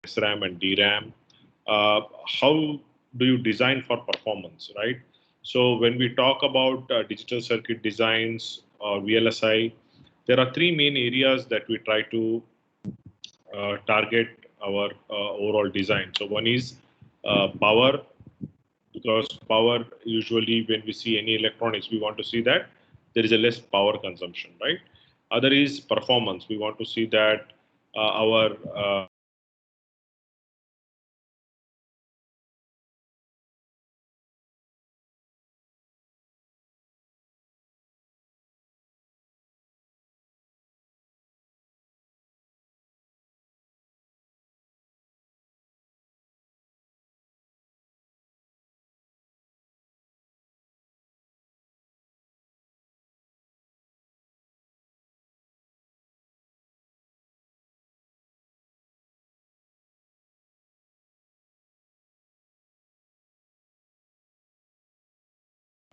SRAM and DRAM. How do you design for performance, right? So when we talk about digital circuit designs or VLSI, there are three main areas that we try to target our overall design. So one is power, because power usually when we see any electronics, we want to see that there is a less power consumption, right? Other is performance. We want to see that our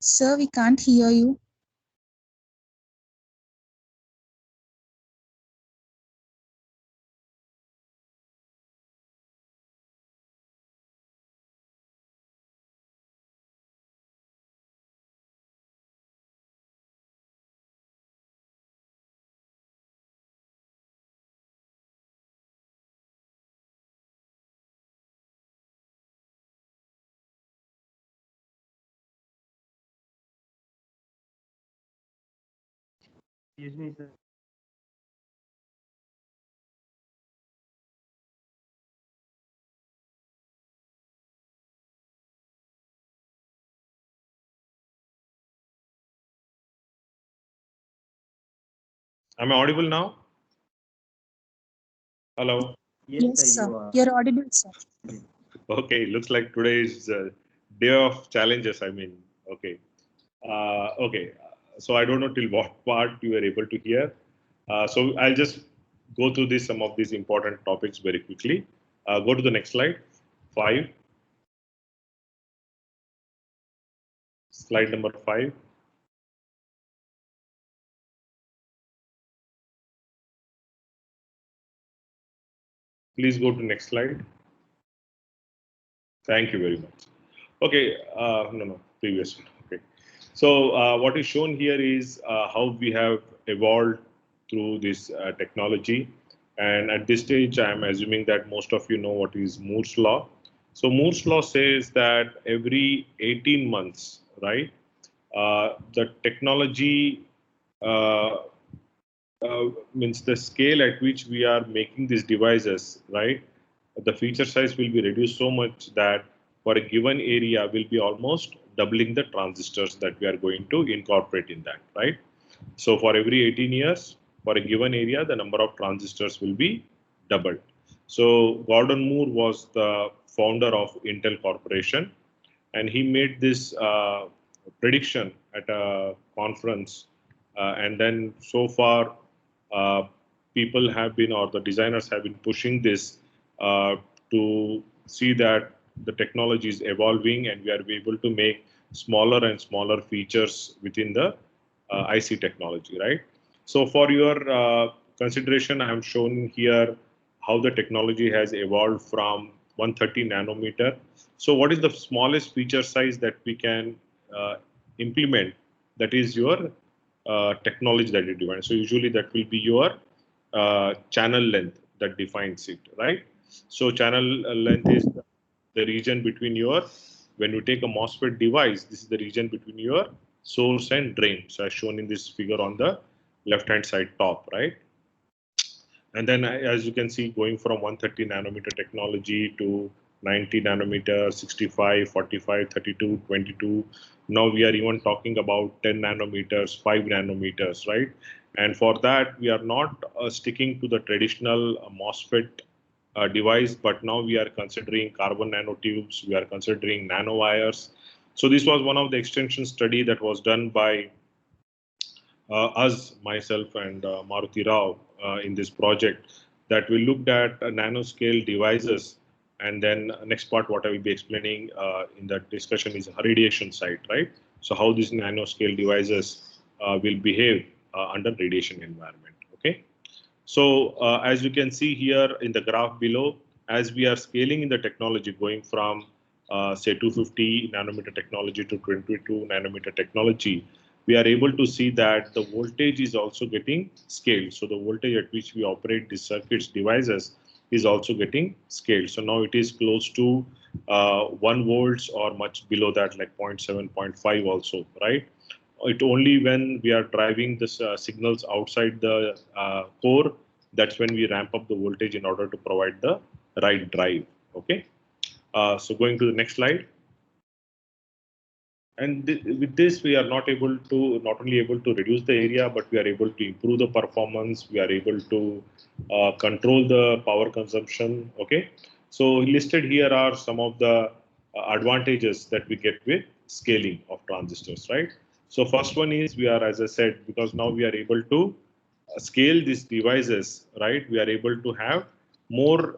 Sir, we can't hear you. Excuse me, sir. am I audible now? Hello. Yes, Yes, sir, sir. you are. You're audible, sir. Okay, looks like today is day of challenges. I mean, okay. Okay, so I don't know till what part you were able to hear. So I'll just go through this some of these important topics very quickly. Go to the next slide, 5, slide number 5. Please go to next slide. Thank you very much. Okay, no, previous one. Okay. So what is shown here is how we have evolved through this technology. And at this stage, I'm assuming that most of you know what is Moore's law. So Moore's law says that every 18 months, right, the technology uh, means the scale at which we are making these devices, right? The feature size will be reduced so much that for a given area will be almost doubling the transistors that we are going to incorporate in that, right? So for every 18 years, for a given area, the number of transistors will be doubled. So Gordon Moore was the founder of Intel Corporation, and he made this prediction at a conference. And then so far, uh, people have been, or the designers have been pushing this uh, to see that the technology is evolving and we are able to make smaller and smaller features within the IC technology, right? So for your consideration, I am showing here how the technology has evolved from 130 nanometer. So what is the smallest feature size that we can uh, implement? That is your technology that you define. So usually that will be your channel length that defines it, right? So channel length is the region between your, when you take a MOSFET device, this is the region between your source and drain. So as shown in this figure on the left hand side top, right? And then as you can see, going from 130 nanometer technology to 90 nanometer, 65, 45, 32, 22. Now we are even talking about 10 nanometers, 5 nanometers, right? And for that, we are not sticking to the traditional MOSFET device, but now we are considering carbon nanotubes, we are considering nanowires. So this was one of the extension study that was done by us, myself, and Maruti Rao in this project, that we looked at nanoscale devices. And then next part, what I will be explaining in that discussion is radiation side, right? So how these nanoscale devices will behave under radiation environment. Okay. So as you can see here in the graph below, as we are scaling in the technology, going from say 250 nanometer technology to 22 nanometer technology, we are able to see that the voltage is also getting scaled. So the voltage at which we operate these circuits devices is also getting scaled. So now it is close to 1 volts or much below that, like 0.7, 0.5 also, right? It only when we are driving this signals outside the core, that's when we ramp up the voltage in order to provide the right drive. Okay. So going to the next slide. And with this, we are not only able to reduce the area, but we are able to improve the performance. We are able to control the power consumption. Okay. So listed here are some of the advantages that we get with scaling of transistors, right? So first one is we are, as I said, because now we are able to scale these devices, right? We are able to have more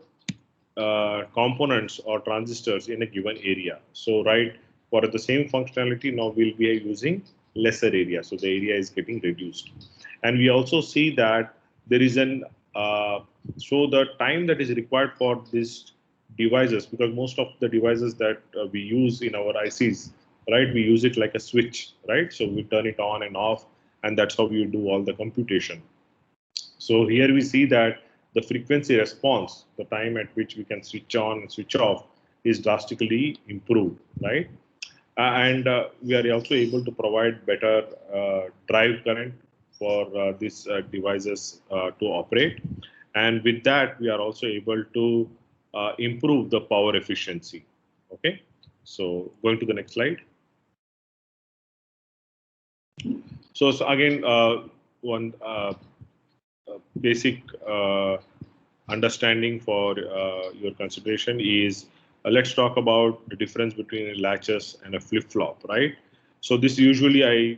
components or transistors in a given area. So, right, for the same functionality, now we'll be using lesser area. So the area is getting reduced. And we also see that there is so the time that is required for these devices, because most of the devices that we use in our ICs, right, we use it like a switch, right? So we turn it on and off, and that's how we do all the computation. So here we see that the frequency response, the time at which we can switch on and switch off, is drastically improved, right? And we are also able to provide better drive current for these devices to operate. And with that, we are also able to improve the power efficiency. Okay, so going to the next slide. So again, one basic understanding for your consideration is let's talk about the difference between latches and a flip-flop, right? So this usually I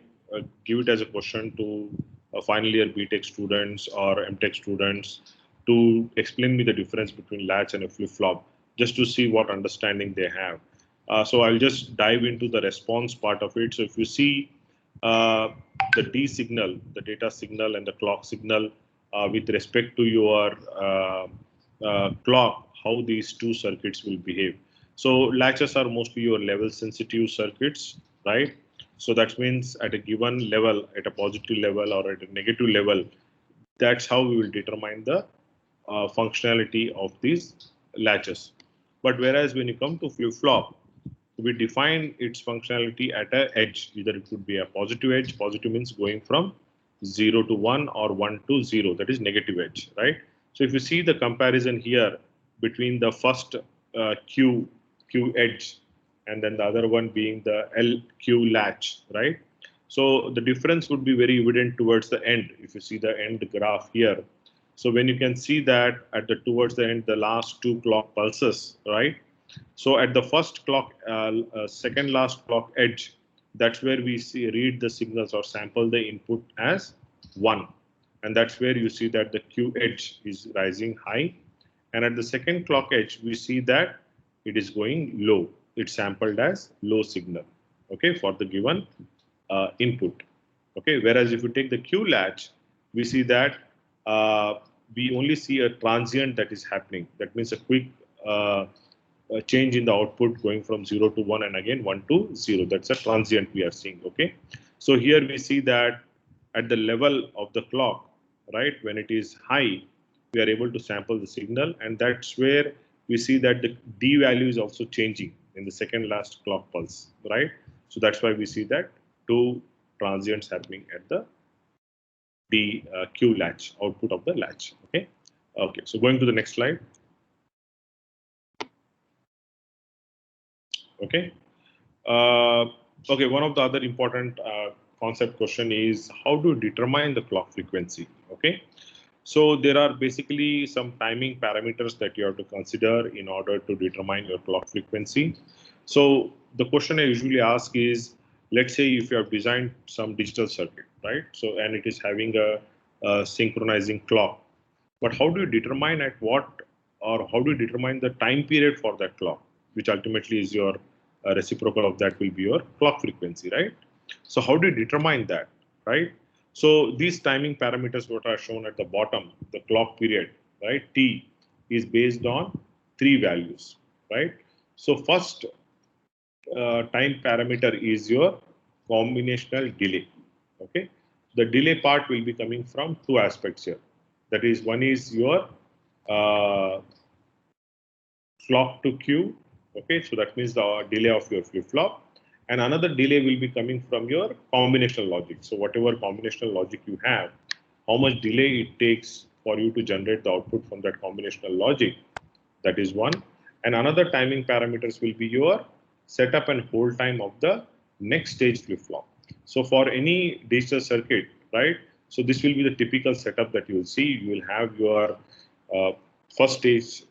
give it as a question to final year BTech students or MTech students to explain me the difference between latch and a flip-flop, just to see what understanding they have. So I'll just dive into the response part of it. So if you see the D signal, the data signal and the clock signal with respect to your clock, how these two circuits will behave. So latches are mostly your level sensitive circuits, right? So that means at a given level, at a positive level or at a negative level, that's how we will determine the functionality of these latches. But whereas when you come to flip-flop, we define its functionality at an edge. Either it could be a positive edge. Positive means going from 0 to 1 or 1 to 0. That is negative edge, right? So if you see the comparison here between the first Q edge and then the other one being the LQ latch, right? So the difference would be very evident towards the end. If you see the end graph here, so when you can see that at the towards the end, the last two clock pulses, right? So at the first clock, second last clock edge, that's where we see read the signals or sample the input as 1. And that's where you see that the Q edge is rising high. And at the second clock edge, we see that it is going low. It's sampled as low signal, okay, for the given input. Okay, whereas if you take the Q latch, we see that we only see a transient that is happening. That means a quick change in the output going from 0 to 1 and again 1 to 0. That's a transient we are seeing. Okay, so here we see that at the level of the clock, right, when it is high, we are able to sample the signal, and that's where we see that the D value is also changing in the second last clock pulse, right? So that's why we see that two transients happening at the D Q latch, output of the latch. Okay, okay. So going to the next slide. Okay. Okay. One of the other important concept question is how to determine the clock frequency. Okay. So there are basically some timing parameters that you have to consider in order to determine your clock frequency. So the question I usually ask is, let's say if you have designed some digital circuit, right? So and it is having a synchronizing clock, but how do you determine at what, or how do you determine the time period for that clock, which ultimately is your reciprocal of that will be your clock frequency, right? So how do you determine that, right? So these timing parameters what are shown at the bottom, the clock period, right? T is based on three values, right? So first time parameter is your combinational delay. Okay, the delay part will be coming from two aspects here. That is, one is your uh, clock to queue. Okay, so that means the delay of your flip flop, and another delay will be coming from your combinational logic. So whatever combinational logic you have, how much delay it takes for you to generate the output from that combinational logic, that is one. And another timing parameters will be your setup and hold time of the next stage flip flop. So for any digital circuit, right? So this will be the typical setup that you will see. You will have your first stage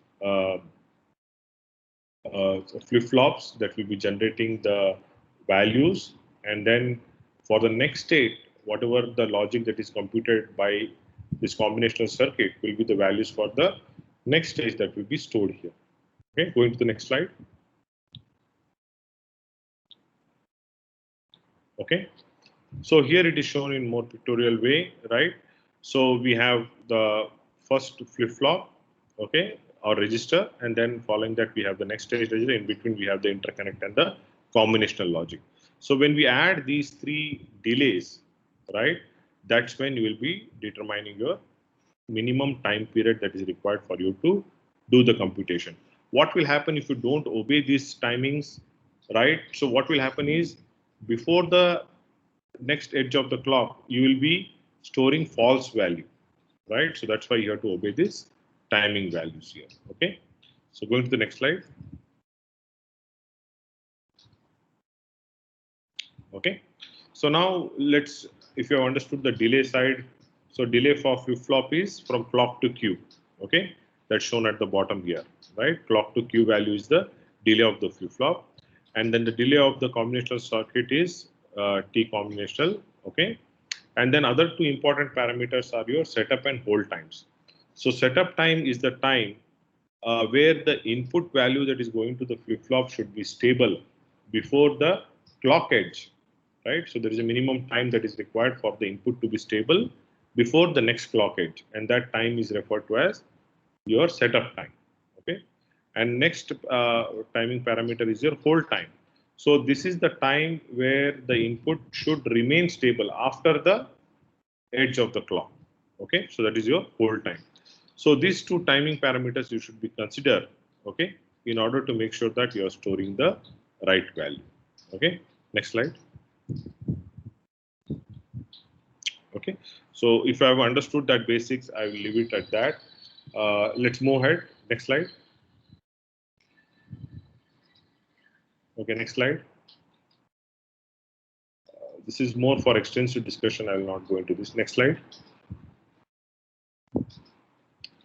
flip flops that will be generating the values, and then for the next state, whatever the logic that is computed by this combinational circuit will be the values for the next stage that will be stored here. Okay, going to the next slide. Okay, so here it is shown in more pictorial way, right? So we have the first flip flop, okay, or register, and then following that we have the next stage register. In between we have the interconnect and the combinational logic. So when we add these three delays, right, that's when you will be determining your minimum time period that is required for you to do the computation. What will happen if you don't obey these timings, right? So what will happen is, before the next edge of the clock, you will be storing false value, right? So that's why you have to obey this timing values here. Okay, so going to the next slide. Okay, so now let's, if you have understood the delay side, so delay for flip flop is from clock to Q. Okay, that's shown at the bottom here, right? Clock to Q value is the delay of the flip flop, and then the delay of the combinational circuit is T combinational. Okay, and then other two important parameters are your setup and hold times. So setup time is the time where the input value that is going to the flip flop should be stable before the clock edge, right? So there is a minimum time that is required for the input to be stable before the next clock edge, and that time is referred to as your setup time. Okay, and next timing parameter is your hold time. So this is the time where the input should remain stable after the edge of the clock. Okay, so that is your hold time. So these two timing parameters you should be consider, okay, in order to make sure that you are storing the right value. Okay, next slide. Okay, so if I have understood that basics, I will leave it at that. Let's move ahead. Next slide. Okay, next slide. This is more for extensive discussion. I will not go into this. Next slide.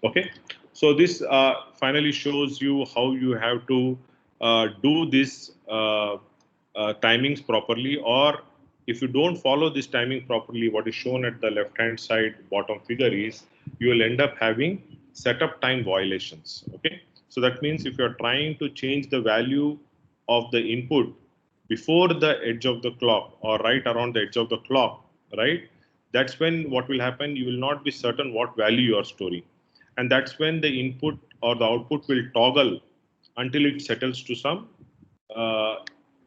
Okay, so this finally shows you how you have to do this timings properly, or if you don't follow this timing properly, what is shown at the left hand side bottom figure is you will end up having setup time violations. Okay, so that means if you are trying to change the value of the input before the edge of the clock or right around the edge of the clock, right, that's when what will happen, you will not be certain what value you are storing, and that's when the input or the output will toggle until it settles to some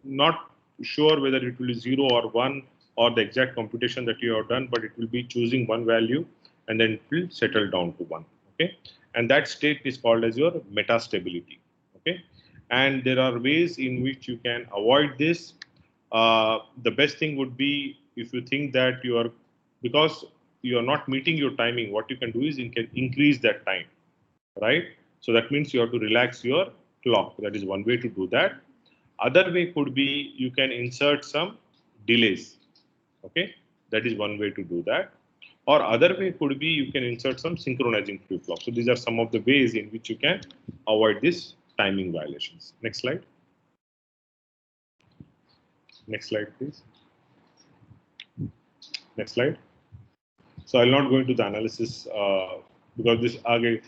not sure whether it will be 0 or 1 or the exact computation that you have done, but it will be choosing one value and then it will settle down to 1. Okay, and that state is called as your metastability. Okay, and there are ways in which you can avoid this. The best thing would be, if you think that you are, because you are not meeting your timing, what you can do is you can increase that time, right? So that means you have to relax your clock. That is one way to do that. Other way could be you can insert some delays. Okay, that is one way to do that. Or other way could be you can insert some synchronizing flip flop. So these are some of the ways in which you can avoid this timing violations. Next slide. Next slide, please. Next slide. So I'll not go into the analysis because this again.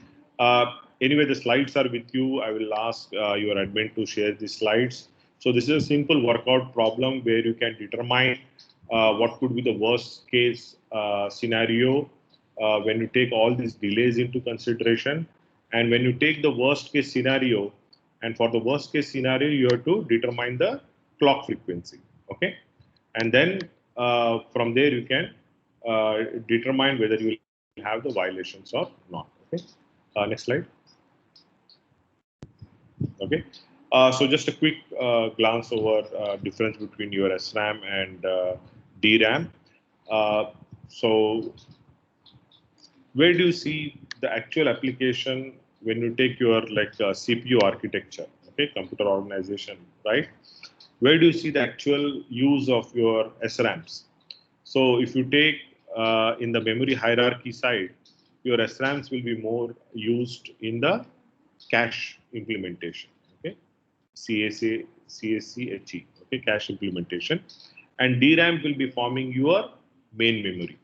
Anyway, the slides are with you. I will ask your admin to share the slides. So this is a simple workout problem where you can determine what could be the worst case scenario when you take all these delays into consideration, And when you take the worst case scenario, and for the worst case scenario, you have to determine the clock frequency. Okay, and then from there you can determine whether you will have the violations or not. Okay, next slide. Okay, so just a quick glance over difference between your SRAM and DRAM. So where do you see the actual application when you take your like CPU architecture, okay, computer organization, right? Where do you see the actual use of your SRAMs? So if you take in the memory hierarchy side, your SRAMs will be more used in the cache implementation, okay, CACHE, okay, cache implementation, and DRAM will be forming your main memory.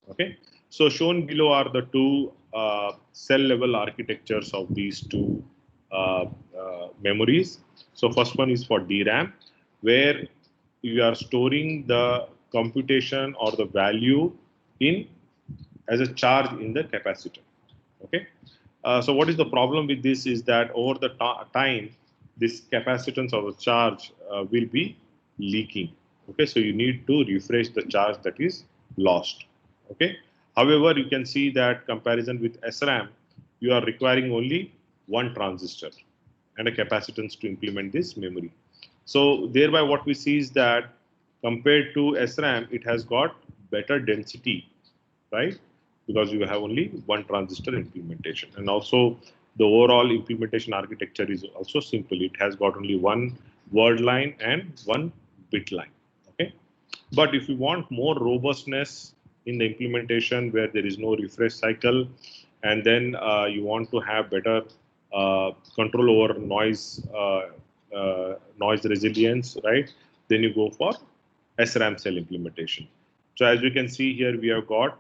Okay, so shown below are the two cell level architectures of these two memories. So first one is for DRAM, where you are storing the computation or the value in as a charge in the capacitor. Okay, so what is the problem with this is that over the time, this capacitance or the charge will be leaking. Okay, so you need to refresh the charge that is lost. Okay, however, you can see that comparison with SRAM, you are requiring only one transistor and a capacitance to implement this memory. So thereby what we see is that compared to SRAM, it has got better density, right? Because you have only one transistor implementation. And also the overall implementation architecture is also simple. It has got only one word line and one bit line. Okay. But if you want more robustness in the implementation where there is no refresh cycle, and then you want to have better control over noise resilience, right? Then you go for SRAM cell implementation. So as you can see here, we have got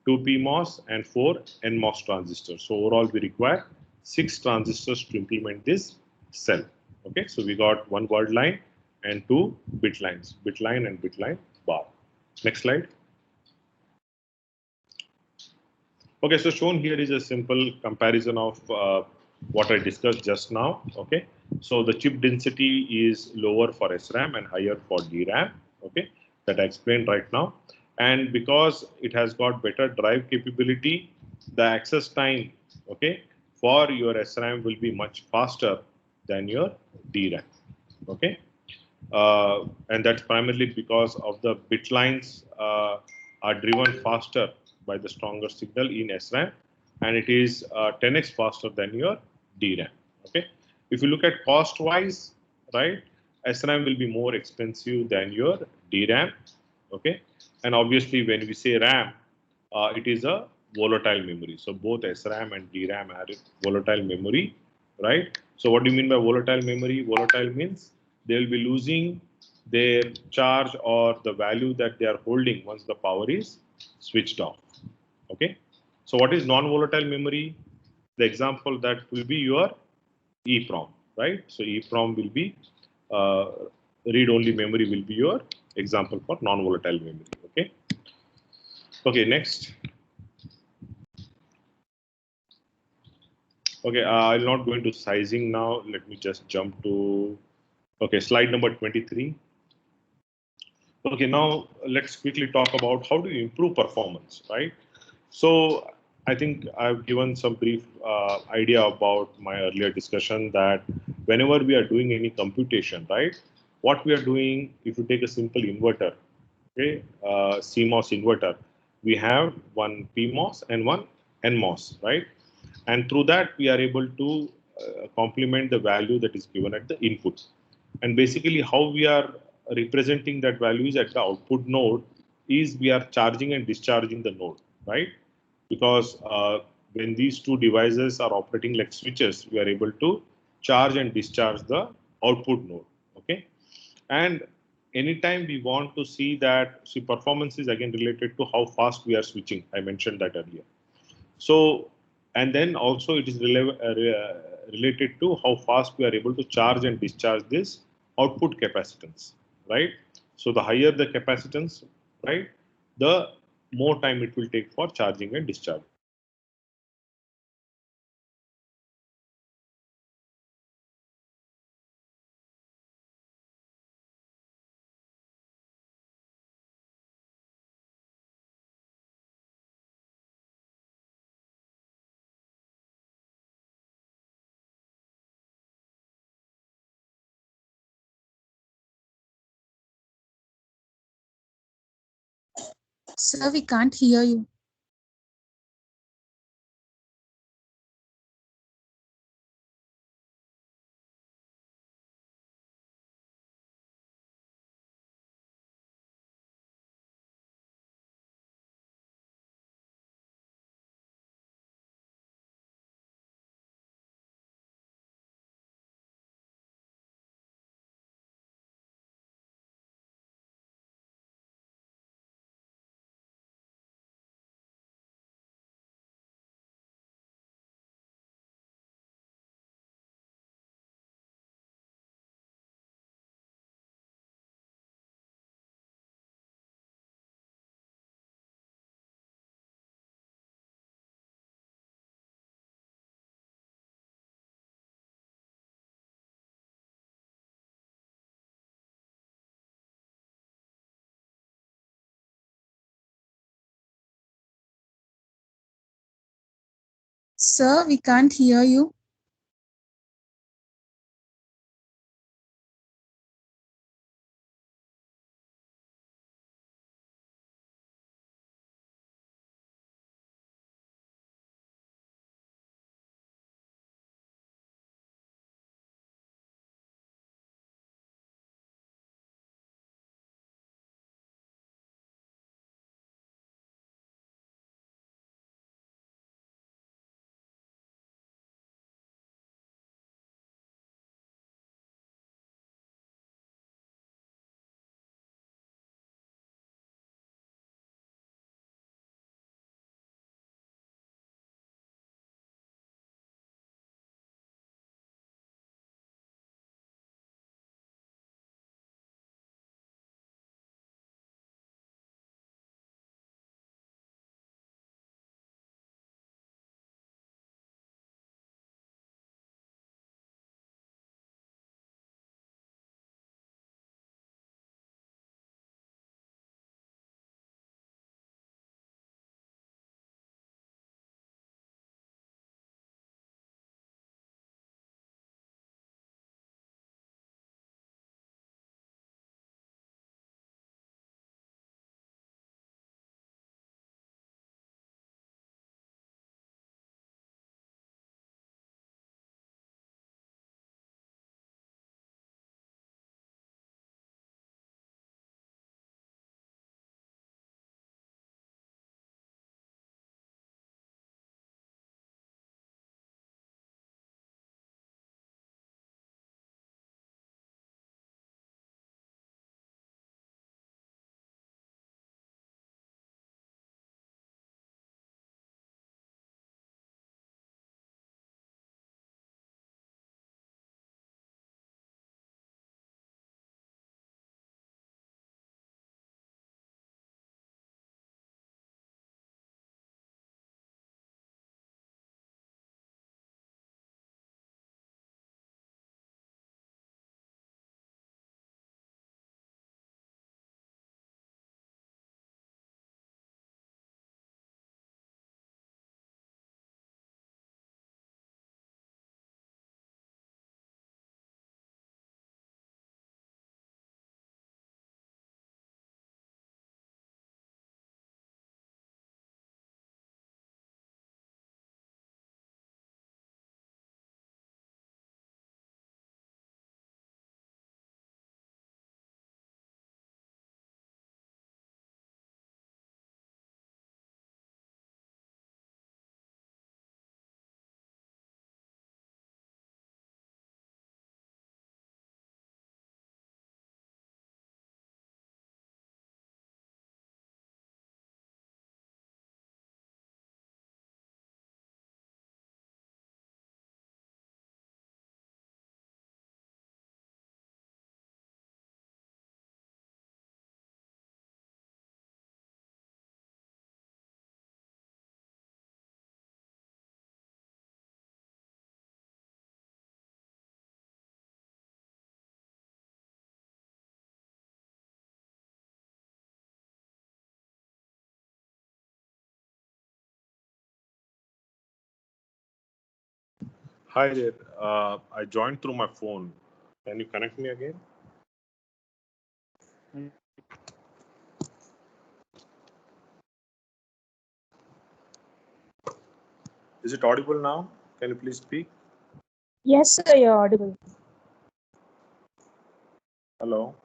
2 PMOS and 4 NMOS transistors. So overall, we require 6 transistors to implement this cell. Okay, so we got one word line and 2 bit lines, bit line and bit line bar. Next slide. Okay, so shown here is a simple comparison of what I discussed just now. Okay, so the chip density is lower for SRAM and higher for DRAM. Okay, that I explained right now. And because it has got better drive capability, the access time, okay, for your SRAM will be much faster than your DRAM. Okay, and that's primarily because of the bit lines are driven faster by the stronger signal in SRAM, and it is 10x faster than your DRAM. Okay, if you look at cost wise, right, SRAM will be more expensive than your DRAM. Okay, and obviously when we say RAM, it is a volatile memory. So both SRAM and DRAM are volatile memory, right? So what do you mean by volatile memory? Volatile means they will be losing their charge or the value that they are holding once the power is switched off. Okay. So what is non-volatile memory? The example that will be your EEPROM, right? So EEPROM will be read-only memory will be your example for non-volatile memory. Okay. Okay. Next. Okay, I'll not go into sizing now. Let me just jump to, okay, slide number 23. Okay, now let's quickly talk about how do you improve performance, right? So I think I've given some brief idea about my earlier discussion that whenever we are doing any computation, right, what we are doing, if you take a simple inverter, okay, CMOS inverter, we have one PMOS and one NMOS, right? And through that, we are able to complement the value that is given at the input. And basically, how we are representing that value is at the output node is we are charging and discharging the node, right? Because when these two devices are operating like switches, we are able to charge and discharge the output node, okay? And anytime we want to see that, see, performance is again related to how fast we are switching. I mentioned that earlier. So, and then also it is related to how fast we are able to charge and discharge this output capacitance, right? So the higher the capacitance, right, the more time it will take for charging and discharging. Sir, we can't hear you. Sir, we can't hear you. Hi there. I joined through my phone. Can you connect me again? Is it audible now? Can you please speak? Yes, sir, you're audible. Hello.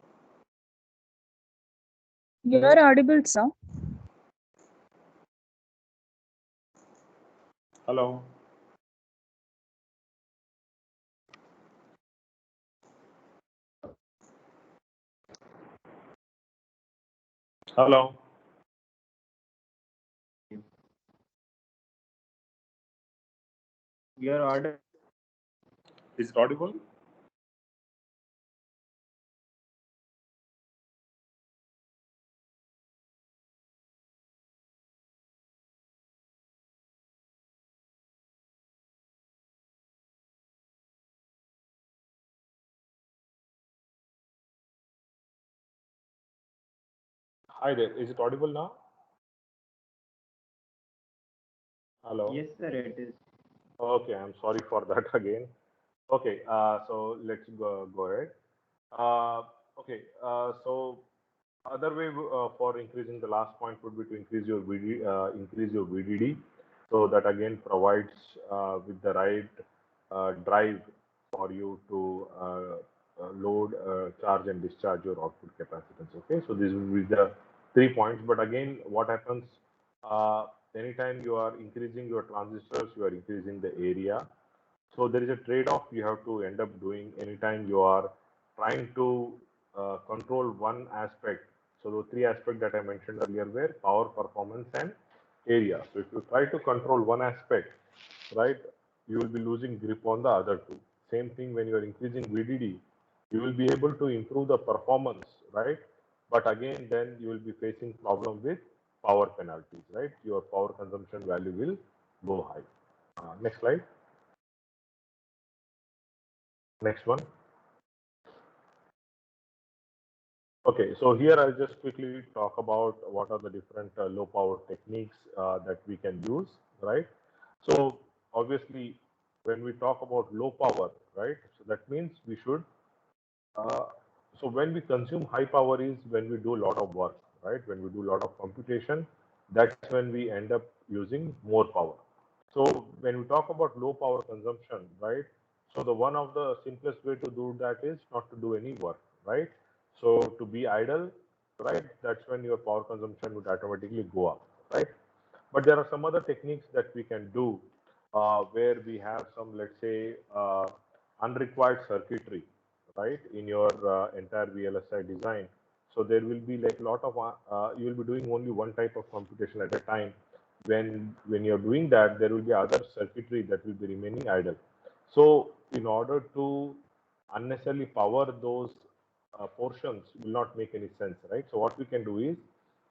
You're audible, sir. Hello. Hello. Your order. Is it audible? Hi there. Is it audible now? Hello. Yes, sir, it is. Okay, I'm sorry for that again. Okay, so let's go ahead. Okay, so other way for increasing the last point would be to increase your VDD. So that again provides with the right drive for you to load, charge, and discharge your output capacitance. Okay, so this will be the 3 points. But again, what happens uh, anytime you are increasing your transistors, you are increasing the area. So there is a trade-off you have to end up doing anytime you are trying to control one aspect. So the three aspects that I mentioned earlier were power, performance, and area. So if you try to control one aspect, right, you will be losing grip on the other two. Same thing when you are increasing VDD, you will be able to improve the performance, right? But again, then you will be facing problem with power penalties, right? Your power consumption value will go high. Next slide. Next one. Okay, so here I'll just quickly talk about what are the different low power techniques that we can use, right? So obviously, when we talk about low power, right? So that means we should. Uh, so when we consume high power is when we do a lot of work, right? When we do a lot of computation, that's when we end up using more power. So when we talk about low power consumption, right? So the one of the simplest way to do that is not to do any work, right? So to be idle, right? That's when your power consumption would automatically go up, right? But there are some other techniques that we can do where we have some, let's say, unrequired circuitry, right, in your entire VLSI design. So there will be like a lot of, you will be doing only one type of computation at a time. When you're doing that, there will be other circuitry that will be remaining idle. So in order to unnecessarily power those portions will not make any sense, right? So what we can do is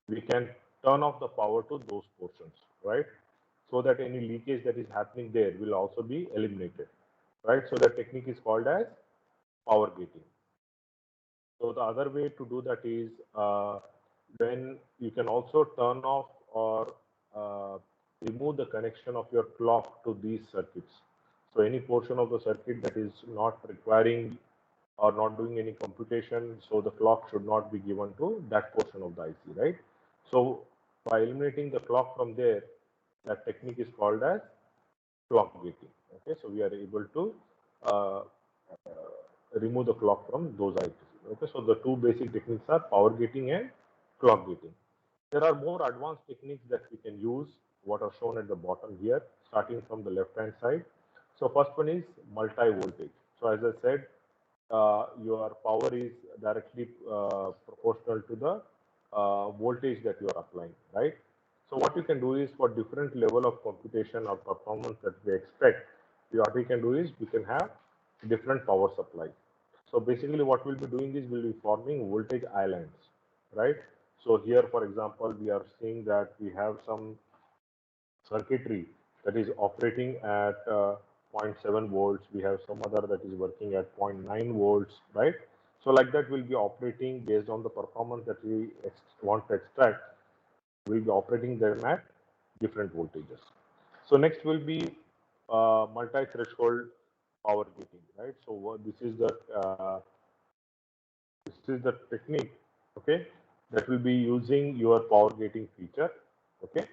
we can turn off the power to those portions, right? So that any leakage that is happening there will also be eliminated, right? So that technique is called as power gating. So the other way to do that is when you can also turn off or remove the connection of your clock to these circuits. So any portion of the circuit that is not requiring or not doing any computation, so the clock should not be given to that portion of the IC, right? So by eliminating the clock from there, that technique is called as clock gating. Okay, so we are able to uh, remove the clock from those ICs. Okay, so the two basic techniques are power gating and clock gating. There are more advanced techniques that we can use, what are shown at the bottom here, starting from the left-hand side. So first one is multi-voltage. So as I said, your power is directly proportional to the voltage that you are applying, right? So what you can do is for different level of computation or performance that we expect, what we can do is we can have different power supply. So basically what we'll be doing is we'll be forming voltage islands, right? So here, for example, we are seeing that we have some circuitry that is operating at zero point 0.7 volts. We have some other that is working at zero point 0.9 volts, right? So like that will be operating based on the performance that we want to extract. We'll be operating them at different voltages. So next will be multi-threshold power gating, right? So this is the technique, okay, that will be using your power gating feature, okay.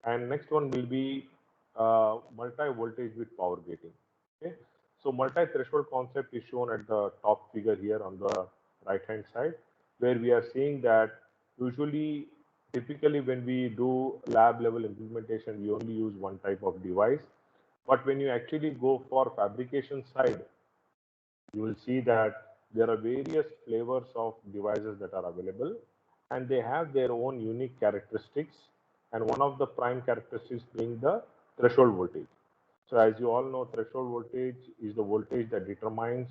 And next one will be multi-voltage with power gating. Okay, so multi-threshold concept is shown at the top figure here on the right-hand side, where we are seeing that usually, typically when we do lab level implementation, we only use one type of device. But when you actually go for fabrication side, you will see that there are various flavors of devices that are available, and they have their own unique characteristics, and one of the prime characteristics being the threshold voltage. So as you all know, threshold voltage is the voltage that determines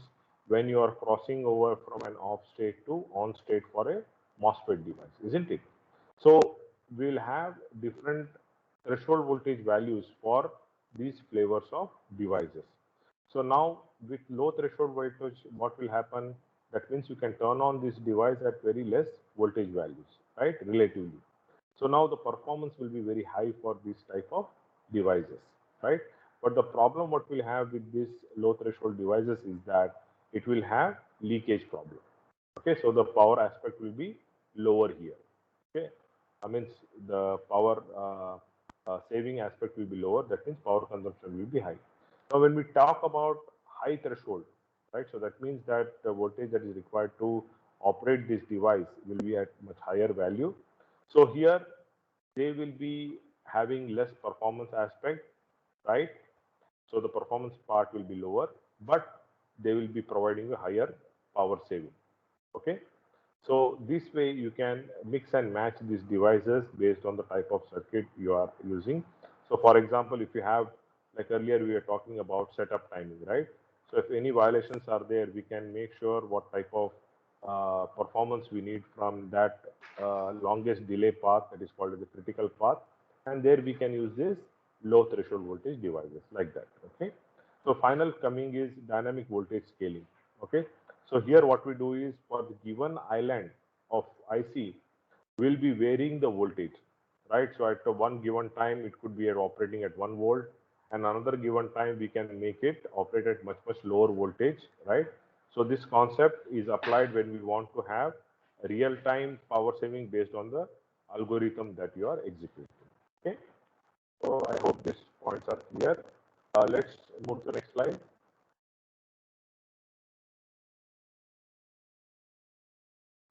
when you are crossing over from an off state to on state for a MOSFET device, isn't it? So we'll have different threshold voltage values for these flavors of devices. So now with low threshold voltage, what will happen? That means you can turn on this device at very less voltage values, right? Relatively. So now the performance will be very high for this type of devices, right? But the problem what we'll have with this low threshold devices is that it will have leakage problem. Okay, so the power aspect will be lower here. Okay, I mean the power saving aspect will be lower. That means power consumption will be high. Now, when we talk about high threshold, right? So that means that the voltage that is required to operate this device will be at much higher value. So here they will be having less performance aspect, right? So the performance part will be lower, but they will be providing a higher power saving. Okay. So this way you can mix and match these devices based on the type of circuit you are using. So for example, if you have, like earlier we were talking about setup timing, right? So if any violations are there, we can make sure what type of performance we need from that longest delay path, that is called the critical path. And there we can use this low threshold voltage devices like that. Okay. So final coming is dynamic voltage scaling. Okay. So here what we do is for the given island of IC, we'll be varying the voltage, right? So at one given time, it could be operating at 1 volt, and another given time, we can make it operate at much, much lower voltage, right? So this concept is applied when we want to have real-time power saving based on the algorithm that you are executing. Okay. So I hope these points are clear. Let's move to the next slide.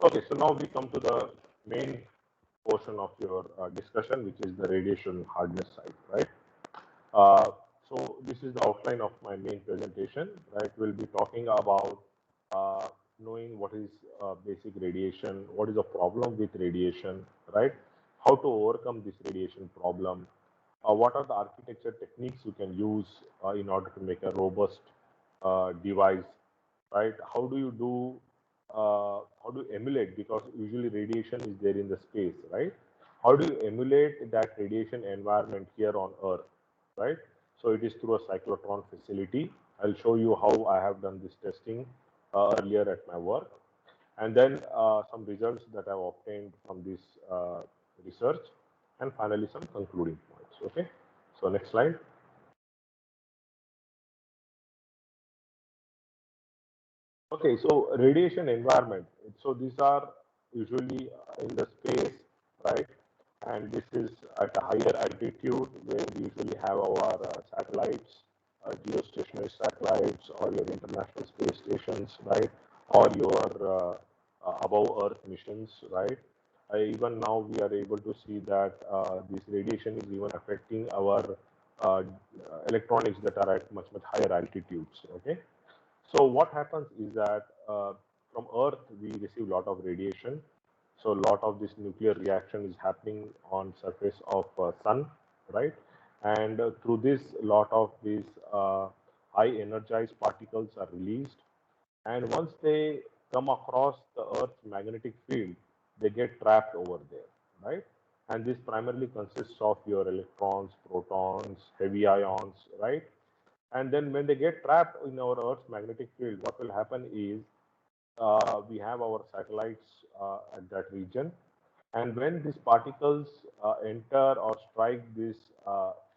Okay, so now we come to the main portion of your discussion, which is the radiation hardness side, right? Uh, so this is the outline of my main presentation, right? We'll be talking about uh, knowing what is basic radiation, what is the problem with radiation, right? How to overcome this radiation problem, what are the architecture techniques you can use in order to make a robust device, right? How do you emulate, because usually radiation is there in the space, right? How do you emulate that radiation environment here on Earth, right? So it is through a cyclotron facility. I'll show you how I have done this testing earlier at my work, and then some results that I've obtained from this research, and finally some concluding points. Okay, so next slide. Okay, so radiation environment. So these are usually in the space, right? And this is at a higher altitude where we usually have our satellites, geostationary satellites, or your international space stations, right? Or your above Earth missions, right? Even now we are able to see that this radiation is even affecting our electronics that are at much, much higher altitudes, okay? So what happens is that from Earth we receive a lot of radiation. So a lot of this nuclear reaction is happening on surface of sun, right? And through this, a lot of these high energized particles are released. And once they come across the Earth's magnetic field, they get trapped over there, right? And this primarily consists of your electrons, protons, heavy ions, right? And then when they get trapped in our Earth's magnetic field, what will happen is we have our satellites at that region. And when these particles enter or strike these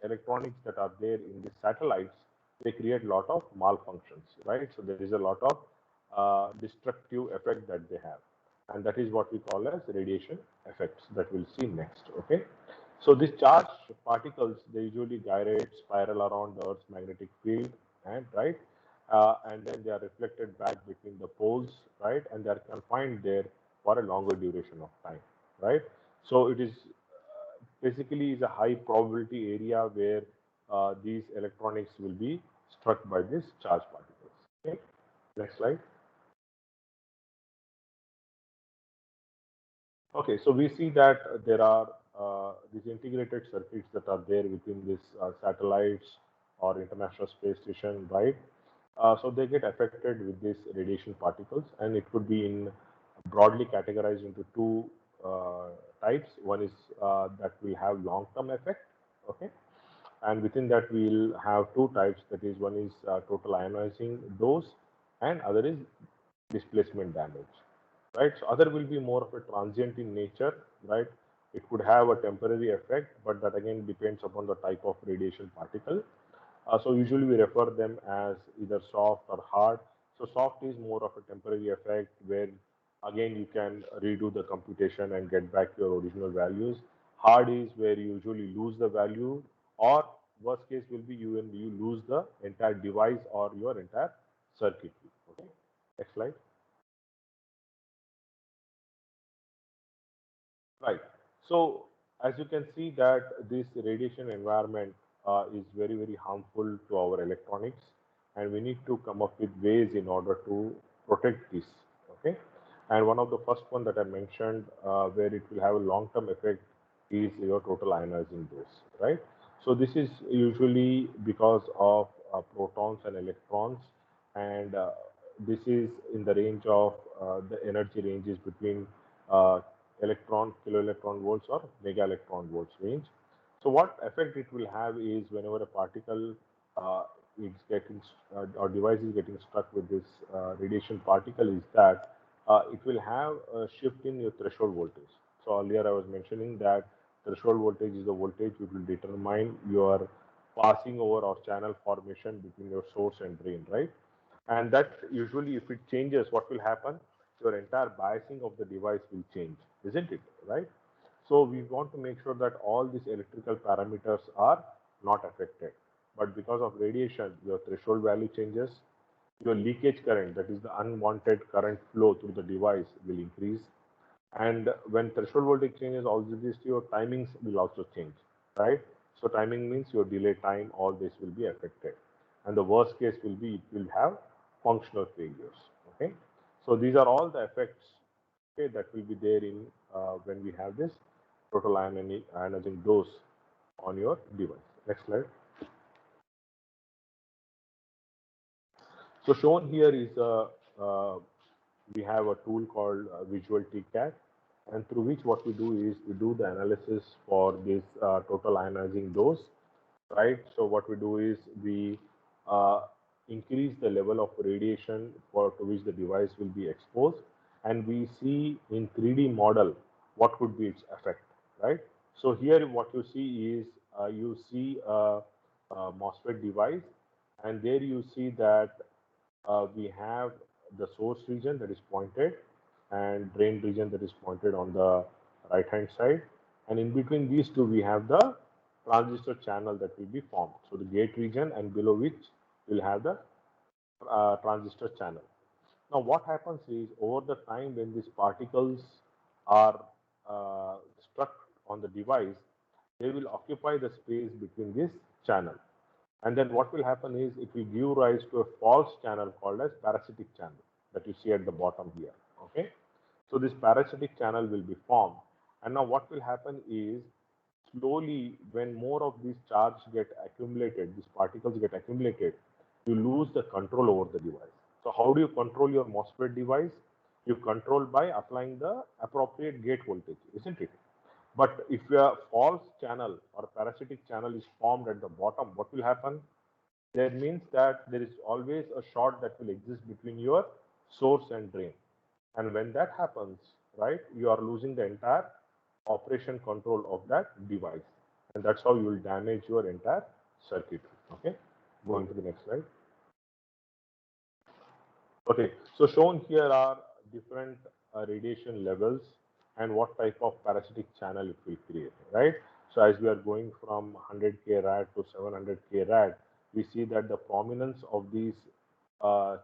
electronics that are there in these satellites, they create a lot of malfunctions, right? So there is a lot of destructive effect that they have. And that is what we call as radiation effects that we'll see next, okay? So these charged particles, they usually gyrate, spiral around the Earth's magnetic field, and right, and then they are reflected back between the poles, right, and they are confined there for a longer duration of time, right. So it is basically is a high probability area where these electronics will be struck by these charged particles. Okay, next slide. Okay, so we see that there are these integrated circuits that are there within these satellites or International Space Station, right? So they get affected with these radiation particles, and it could be in broadly categorized into two types. One is that will have long-term effect, okay, and within that we'll have two types. That is, one is total ionizing dose, and other is displacement damage, right? So other will be more of a transient in nature, right? It could have a temporary effect, but that again depends upon the type of radiation particle. So usually we refer them as either soft or hard. So soft is more of a temporary effect where again you can redo the computation and get back your original values. Hard is where you usually lose the value, or worst case will be you lose the entire device or your entire circuitry. Okay, next slide. Right. So as you can see that this radiation environment is very, very harmful to our electronics, and we need to come up with ways in order to protect this. Okay. And one of the first one that I mentioned where it will have a long-term effect is your total ionizing dose, right? So this is usually because of protons and electrons, and this is in the range of the energy ranges between uh, electron, kilo electron volts or mega electron volts range. So what effect it will have is whenever a particle is getting or device is getting struck with this radiation particle is that it will have a shift in your threshold voltage. So earlier I was mentioning that threshold voltage is the voltage which will determine your passing over or channel formation between your source and drain, right? And that usually if it changes, what will happen? Your entire biasing of the device will change, isn't it, right? So we want to make sure that all these electrical parameters are not affected. But because of radiation, your threshold value changes, your leakage current, that is the unwanted current flow through the device, will increase. And when threshold voltage changes, also this your timings will also change, right? So timing means your delay time, all this will be affected. And the worst case will be it will have functional failures. Okay. So these are all the effects, okay, that will be there in when we have this total ionizing dose on your device. Next slide. So shown here is we have a tool called Visual TCAD, and through which what we do is we do the analysis for this total ionizing dose, right? So what we do is we uh, increase the level of radiation for to which the device will be exposed, and we see in 3D model what would be its effect, right? So here what you see is you see a MOSFET device, and there you see that we have the source region that is pointed and drain region that is pointed on the right hand side, and in between these two we have the transistor channel that will be formed. So the gate region, and below which will have the transistor channel. Now what happens is over the time when these particles are struck on the device, they will occupy the space between this channel, and then what will happen is it will give rise to a false channel called as parasitic channel that you see at the bottom here. Okay. So this parasitic channel will be formed. And now what will happen is slowly when more of these charge get accumulated, these particles get accumulated, you lose the control over the device. So how do you control your MOSFET device? You control by applying the appropriate gate voltage, isn't it? But if a false channel or parasitic channel is formed at the bottom, what will happen? That means that there is always a short that will exist between your source and drain. And when that happens, right, you are losing the entire operation control of that device. And that's how you will damage your entire circuitry. Okay, going to the next slide. Okay, so shown here are different radiation levels and what type of parasitic channel it will create, right? So as we are going from 100K rad to 700K rad, we see that the prominence of these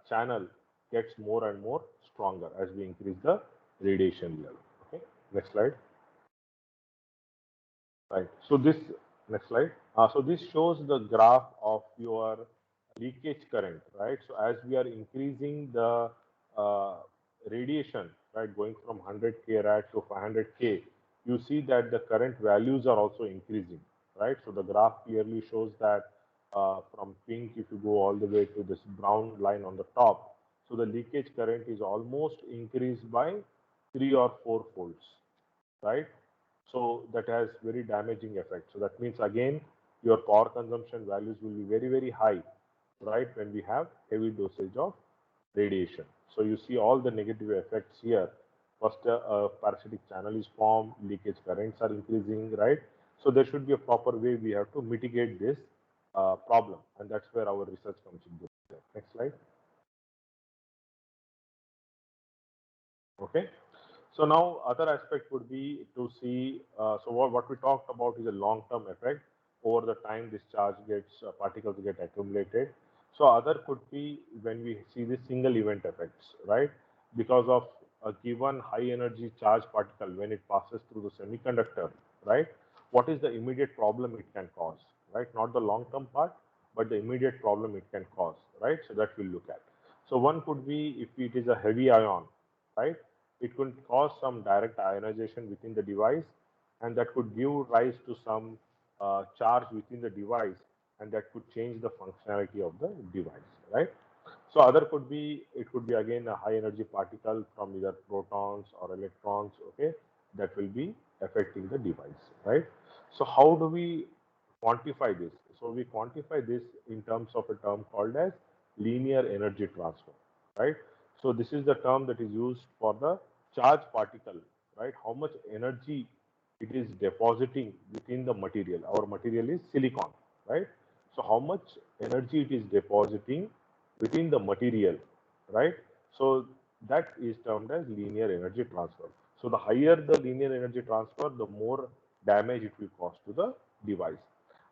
channel gets more and more stronger as we increase the radiation level. Okay, next slide. Right. So this next slide. So this shows the graph of your leakage current, right? So as we are increasing the uh, radiation, right, going from 100K rad to 500K, you see that the current values are also increasing, right? So the graph clearly shows that from pink, if you go all the way to this brown line on the top, so the leakage current is almost increased by 3 or 4 folds, right? So that has very damaging effect. So that means again, your power consumption values will be very, very high, right, when we have heavy dosage of radiation. So you see all the negative effects here. First, a parasitic channel is formed, leakage currents are increasing, right? So there should be a proper way we have to mitigate this problem, and that's where our research comes into play. Next slide. Okay. So now other aspect would be to see, so what we talked about is a long-term effect. Over the time this charge gets, particles get accumulated. So other could be when we see the single event effects, right? Because of a given high energy charge particle, when it passes through the semiconductor, right? What is the immediate problem it can cause, right? Not the long-term part, but the immediate problem it can cause, right? So that we'll look at. So one could be if it is a heavy ion, right? It could cause some direct ionization within the device, and that could give rise to some charge within the device, and that could change the functionality of the device, right? So other could be, it could be again a high energy particle from either protons or electrons, okay, that will be affecting the device, right? So how do we quantify this? So we quantify this in terms of a term called as linear energy transfer, right? So this is the term that is used for the charge particle, right? How much energy it is depositing within the material. Our material is silicon, right? So how much energy it is depositing within the material, right? So that is termed as linear energy transfer. So the higher the linear energy transfer, the more damage it will cause to the device.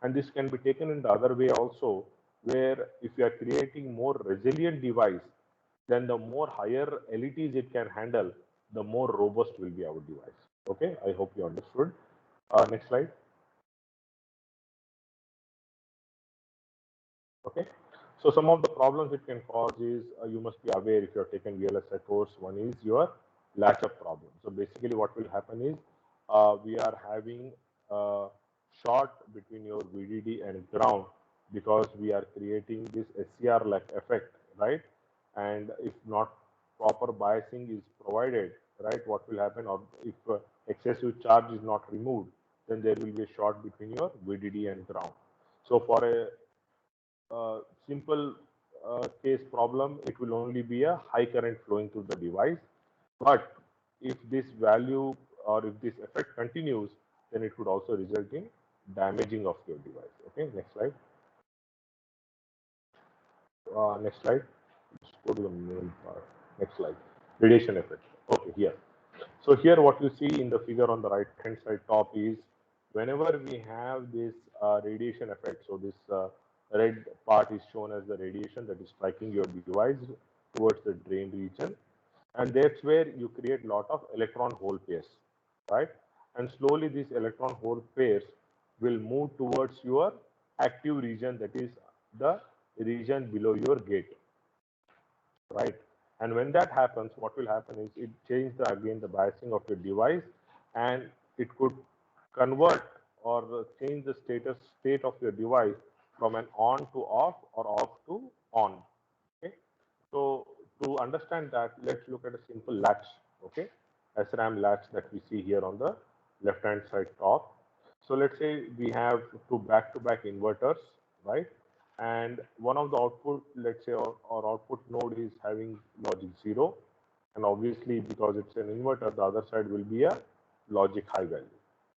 And this can be taken in the other way also, where if you are creating more resilient device, then the more higher LETs it can handle, the more robust will be our device. Okay, I hope you understood. Next slide. Okay, so some of the problems it can cause is you must be aware if you have taken VLSI course. One is your latch up problem. So basically, what will happen is we are having a short between your VDD and ground because we are creating this SCR like effect, right? And if not proper biasing is provided, right, what will happen, or if excessive charge is not removed, then there will be a short between your VDD and ground. So for a simple case problem, it will only be a high current flowing through the device. But if this value or if this effect continues, then it could also result in damaging of your device. Okay, next slide. Next slide. Let's go to the main part. Next slide. Radiation effect. Okay, here. So here what you see in the figure on the right hand side top is whenever we have this radiation effect, so this red part is shown as the radiation that is striking your device towards the drain region, and that's where you create lot of electron hole pairs, right? And slowly these electron hole pairs will move towards your active region, that is the region below your gate, right? And when that happens, what will happen is it changes again the biasing of your device, and it could convert or change the state of your device from an on to off or off to on. Okay, so to understand that, let's look at a simple latch. Okay, SRAM latch that we see here on the left hand side top. So let's say we have two back-to-back inverters, right? And one of the output, let's say our output node is having logic 0, and obviously because it's an inverter, the other side will be a logic high value.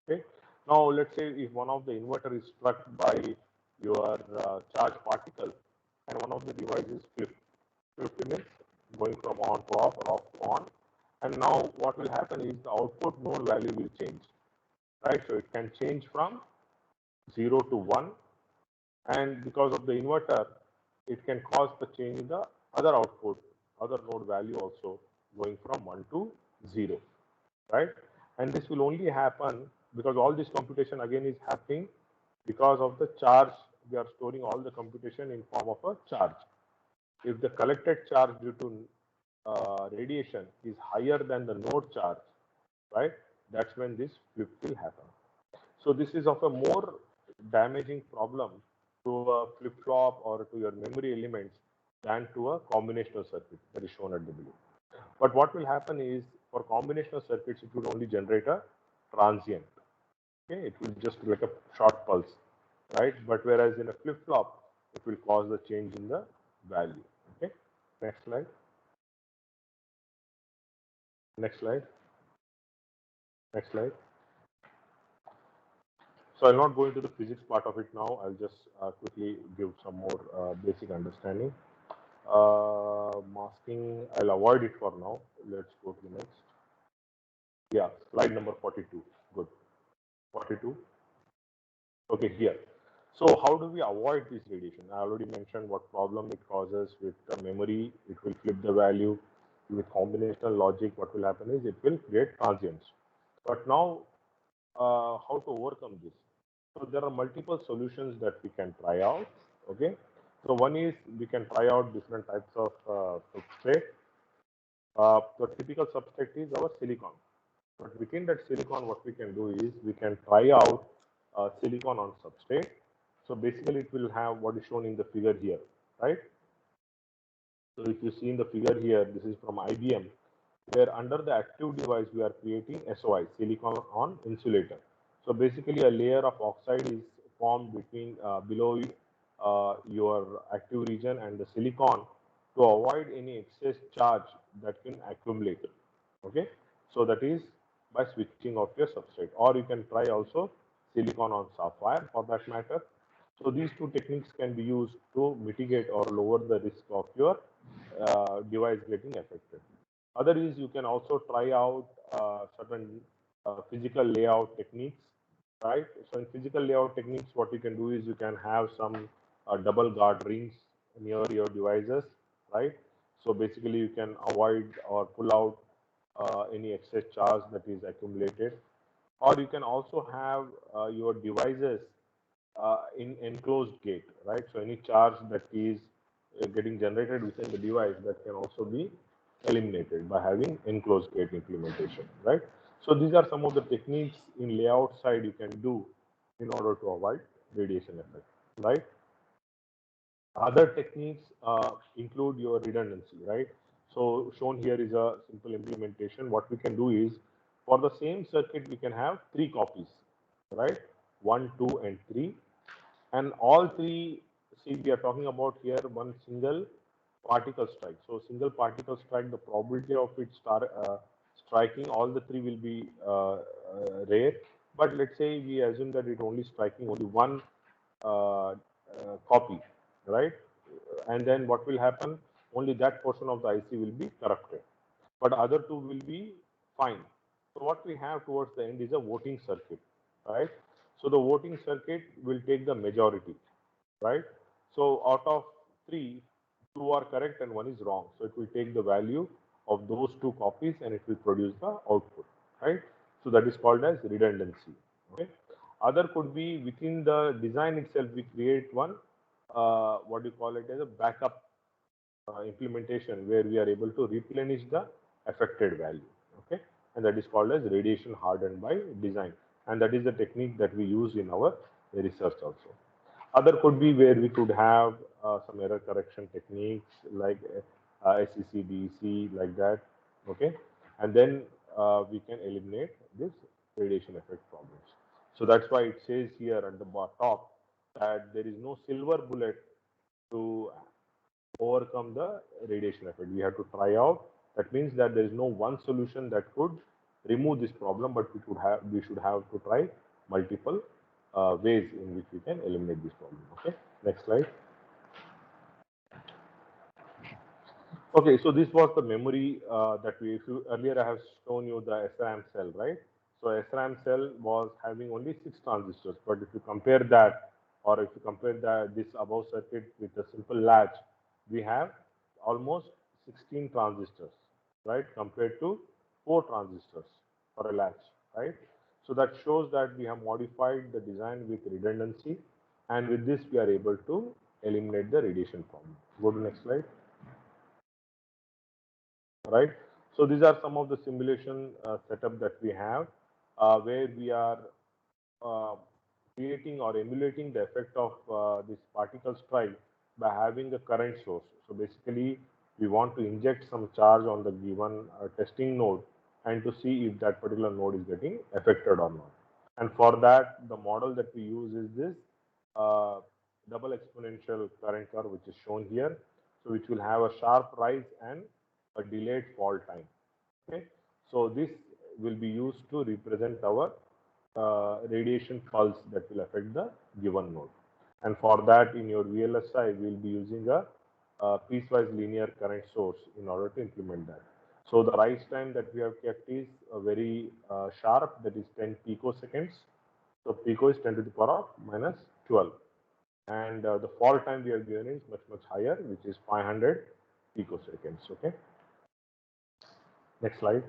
Okay, now let's say if one of the inverter is struck by your charge particle and one of the devices flipped, 50 means going from on to off or off to on, and now what will happen is the output node value will change, right? So it can change from 0 to 1, and because of the inverter, it can cause the change in the other output, other node value also going from 1 to 0, right? And this will only happen because all this computation again is happening because of the charge. We are storing all the computation in form of a charge. If the collected charge due to radiation is higher than the node charge, right? That's when this flip will happen. So this is of a more damaging problem to a flip-flop or to your memory elements than to a combinational circuit that is shown at the below. But what will happen is for combinational circuits, it will only generate a transient. Okay, it will just like a short pulse, right? But whereas in a flip-flop, it will cause the change in the value. Okay, next slide. Next slide. Next slide. So I'll not go into the physics part of it now. I'll just quickly give some more basic understanding. Masking, I'll avoid it for now. Let's go to the next. Yeah, slide number 42. Good. 42. Okay, here. So how do we avoid this radiation? I already mentioned what problem it causes with the memory. It will flip the value. With combinational logic, what will happen is it will create transients. But now, how to overcome this? So there are multiple solutions that we can try out. Okay. So one is we can try out different types of substrate. The typical substrate is our silicon. But within that silicon, what we can do is we can try out silicon on substrate. So basically, it will have what is shown in the figure here, right? So if you see in the figure here, this is from IBM, where under the active device we are creating SOI, silicon on insulator. So basically, a layer of oxide is formed between below your active region and the silicon to avoid any excess charge that can accumulate. Okay, so that is by switching off your substrate, or you can try also silicon on sapphire for that matter. So these two techniques can be used to mitigate or lower the risk of your device getting affected. Other is you can also try out certain physical layout techniques, right? So in physical layout techniques, what you can do is you can have some double guard rings near your devices, right? So basically you can avoid or pull out any excess charge that is accumulated. Or you can also have your devices in enclosed gate, right? So any charge that is getting generated within the device, that can also be eliminated by having enclosed gate implementation, right? So these are some of the techniques in layout side you can do in order to avoid radiation effect, right? Other techniques include your redundancy, right? So shown here is a simple implementation. What we can do is for the same circuit, we can have 3 copies, right? 1, 2, and 3. And all three, see, we are talking about here one single particle strike. So single particle strike, the probability of it striking all the three will be rare. But let's say we assume that it only striking only one copy, right? And then what will happen? Only that portion of the IC will be corrupted, but other two will be fine. So what we have towards the end is a voting circuit, right? So the voting circuit will take the majority, right? So out of 3, 2 are correct and 1 is wrong. So it will take the value of those 2 copies and it will produce the output, right? So that is called as redundancy. Okay. Other could be within the design itself, we create one, what do you call it, as a backup implementation where we are able to replenish the affected value. Okay, and that is called as radiation hardened by design, and that is the technique that we use in our research also. Other could be where we could have some error correction techniques like SEC, DEC, like that. Okay, and then we can eliminate this radiation effect problems. So that's why it says here at the top that there is no silver bullet to overcome the radiation effect. We have to try out. That means that there is no one solution that could remove this problem, but we should have to try multiple ways in which we can eliminate this problem. Okay, next slide. Okay, so this was the memory that we earlier I have shown you the SRAM cell, right? So SRAM cell was having only 6 transistors, but if you compare that, or if you compare this above circuit with a simple latch, we have almost 16 transistors, right, compared to 4 transistors for a latch, right? So that shows that we have modified the design with redundancy, and with this we are able to eliminate the radiation problem. Go to next slide. Right. So these are some of the simulation setup that we have, where we are uh, creating or emulating the effect of this particle strike by having a current source. So basically, we want to inject some charge on the given testing node and to see if that particular node is getting affected or not. And for that, the model that we use is this double exponential current curve, which is shown here. So which will have a sharp rise and a delayed fall time. Okay, so this will be used to represent our radiation pulse that will affect the given node. And for that, in your VLSI, we will be using a piecewise linear current source in order to implement that. So the rise time that we have kept is very sharp, that is 10 picoseconds. So pico is 10 to the power of minus 12. And the fall time we have given is much higher, which is 500 picoseconds. Okay. Next slide.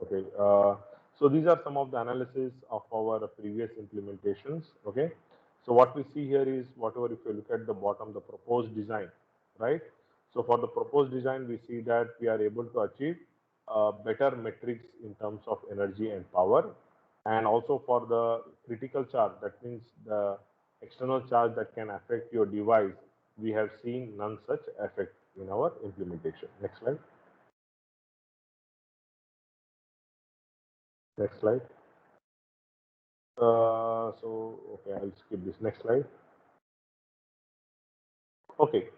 Okay. So these are some of the analysis of our previous implementations. Okay. So what we see here is whatever, if you look at the bottom, the proposed design, right? So for the proposed design, we see that we are able to achieve better metrics in terms of energy and power. And also for the critical charge, that means the external charge that can affect your device, we have seen none such effect in our implementation. Next slide. Next slide. Okay, I'll skip this. Next slide. Okay,